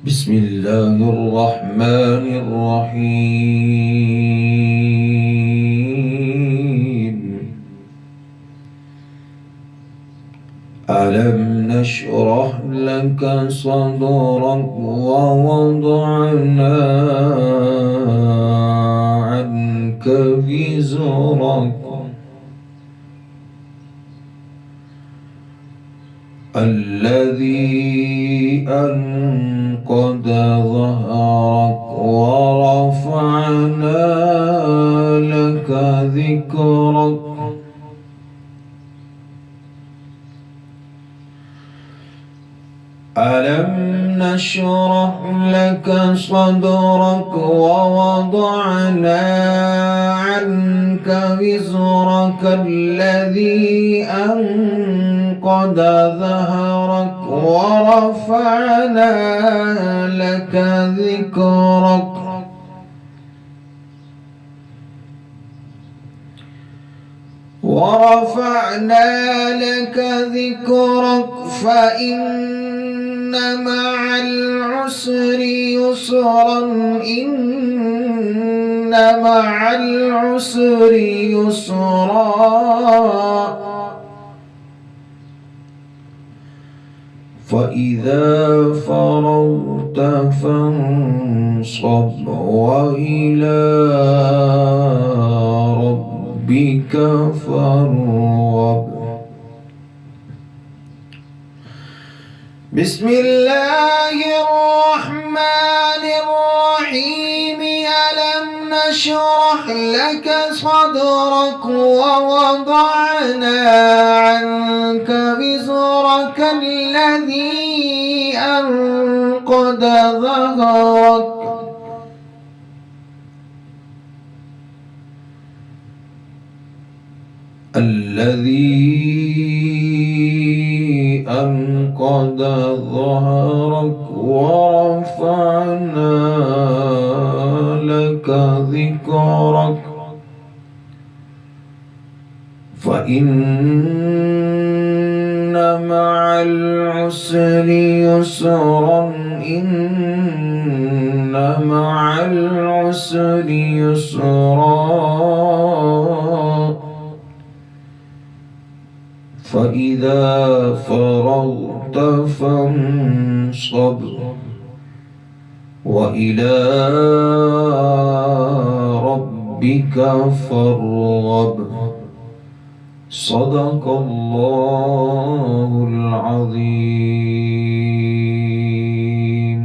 بسم الله الرحمن الرحيم. ألم نشرح لك صدرك ووضعنا عنك وزرك الذي أنقض ظهرك ورفعنا لك ذكرك. ألم نشرح لك صدرك ووضعنا عنك وزرك الذي أنقض ظهرك ورفعنا لك ذكرك. فإن مع العسر يسرا إن مع العسر يسرا فإذا فرغت فانصب وإلى ربك فارغب. بسم الله الرحمن الرحيم. ألم نشرح لك صدرك ووضعنا عنك وزرك الذي أنقض ظهرك ورفعنا لك ذكرك. فإن مع العسر يسرا إن مع العسر يسرا فإذا فرغت فانصب وإلى ربك فارغب. صدق الله العظيم.